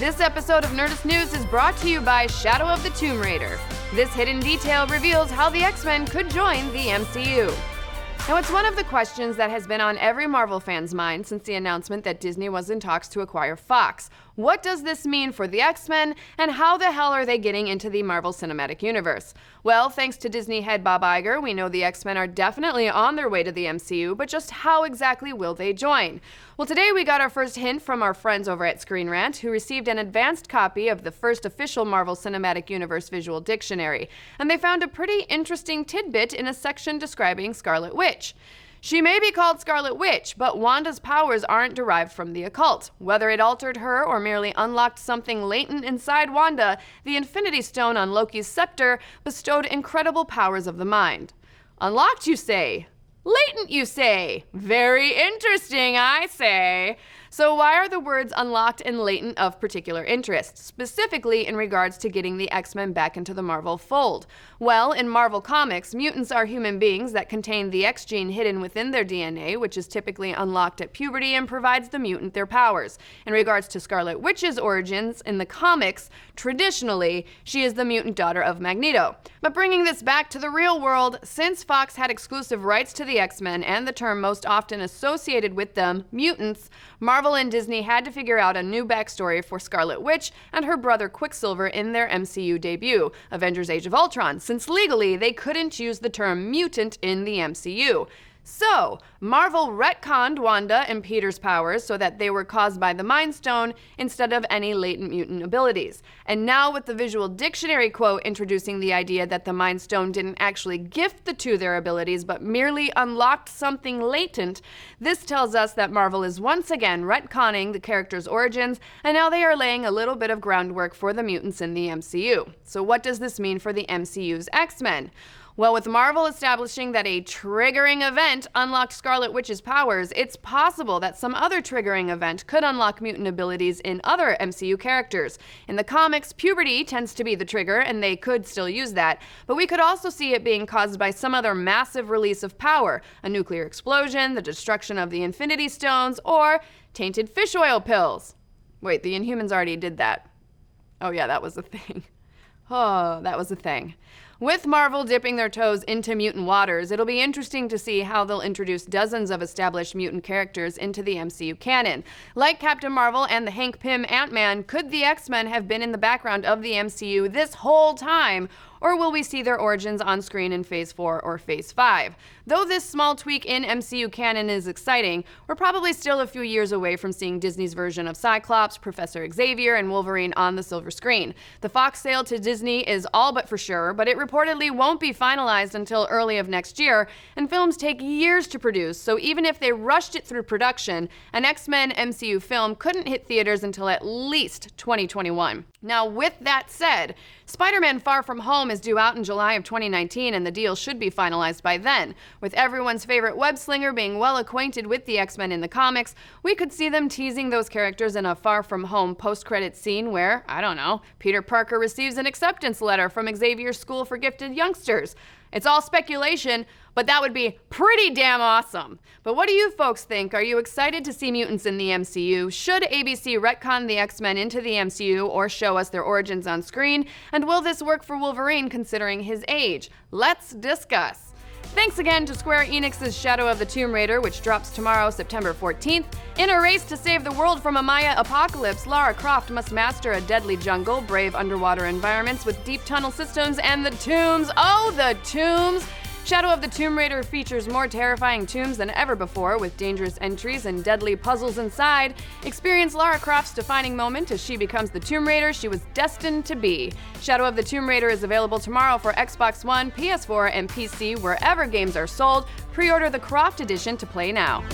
This episode of Nerdist News is brought to you by Shadow of the Tomb Raider. This hidden detail reveals how the X-Men could join the MCU. Now, it's one of the questions that has been on every Marvel fan's mind since the announcement that Disney was in talks to acquire Fox. What does this mean for the X-Men, and how the hell are they getting into the Marvel Cinematic Universe? Well, thanks to Disney head Bob Iger, we know the X-Men are definitely on their way to the MCU, but just how exactly will they join? Well, today we got our first hint from our friends over at Screen Rant, who received an advanced copy of the first official Marvel Cinematic Universe visual dictionary, and they found a pretty interesting tidbit in a section describing Scarlet Witch. She may be called Scarlet Witch, but Wanda's powers aren't derived from the occult. Whether it altered her or merely unlocked something latent inside Wanda, the Infinity Stone on Loki's scepter bestowed incredible powers of the mind. Unlocked, you say? Latent, you say? Very interesting, I say. So why are the words unlocked and latent of particular interest, specifically in regards to getting the X-Men back into the Marvel fold? Well, in Marvel Comics, mutants are human beings that contain the X gene hidden within their DNA, which is typically unlocked at puberty and provides the mutant their powers. In regards to Scarlet Witch's origins, in the comics, traditionally, she is the mutant daughter of Magneto. But bringing this back to the real world, since Fox had exclusive rights to the X-Men and the term most often associated with them, mutants, Marvel and Disney had to figure out a new backstory for Scarlet Witch and her brother Quicksilver in their MCU debut, Avengers Age of Ultron, since legally they couldn't use the term mutant in the MCU. So, Marvel retconned Wanda and Peter's powers so that they were caused by the Mind Stone instead of any latent mutant abilities. And now with the visual dictionary quote introducing the idea that the Mind Stone didn't actually gift the two their abilities but merely unlocked something latent, this tells us that Marvel is once again retconning the characters' origins, and now they are laying a little bit of groundwork for the mutants in the MCU. So what does this mean for the MCU's X-Men? Well, with Marvel establishing that a triggering event unlocked Scarlet Witch's powers, it's possible that some other triggering event could unlock mutant abilities in other MCU characters. In the comics, puberty tends to be the trigger, and they could still use that, but we could also see it being caused by some other massive release of power, a nuclear explosion, the destruction of the Infinity Stones, or tainted fish oil pills. Wait, the Inhumans already did that. Oh yeah, that was a thing. Oh, that was a thing. With Marvel dipping their toes into mutant waters, it'll be interesting to see how they'll introduce dozens of established mutant characters into the MCU canon. Like Captain Marvel and the Hank Pym Ant-Man, could the X-Men have been in the background of the MCU this whole time? Or will we see their origins on screen in Phase 4 or Phase 5? Though this small tweak in MCU canon is exciting, we're probably still a few years away from seeing Disney's version of Cyclops, Professor Xavier, and Wolverine on the silver screen. The Fox sale to Disney is all but for sure, but it reportedly won't be finalized until early of next year, and films take years to produce, so even if they rushed it through production, an X-Men MCU film couldn't hit theaters until at least 2021. Now, with that said, Spider-Man Far From Home is due out in July of 2019, and the deal should be finalized by then. With everyone's favorite web-slinger being well acquainted with the X-Men in the comics, we could see them teasing those characters in a Far From Home post-credits scene where, I don't know, Peter Parker receives an acceptance letter from Xavier's School for Gifted Youngsters. It's all speculation, but that would be pretty damn awesome. But what do you folks think? Are you excited to see mutants in the MCU? Should ABC retcon the X-Men into the MCU or show us their origins on screen? And will this work for Wolverine considering his age? Let's discuss. Thanks again to Square Enix's Shadow of the Tomb Raider, which drops tomorrow, September 14th. In a race to save the world from a Maya apocalypse, Lara Croft must master a deadly jungle, brave underwater environments with deep tunnel systems, and the tombs. Oh, the tombs! Shadow of the Tomb Raider features more terrifying tombs than ever before, with dangerous entries and deadly puzzles inside. Experience Lara Croft's defining moment as she becomes the Tomb Raider she was destined to be. Shadow of the Tomb Raider is available tomorrow for Xbox One, PS4, and PC wherever games are sold. Pre-order the Croft Edition to play now.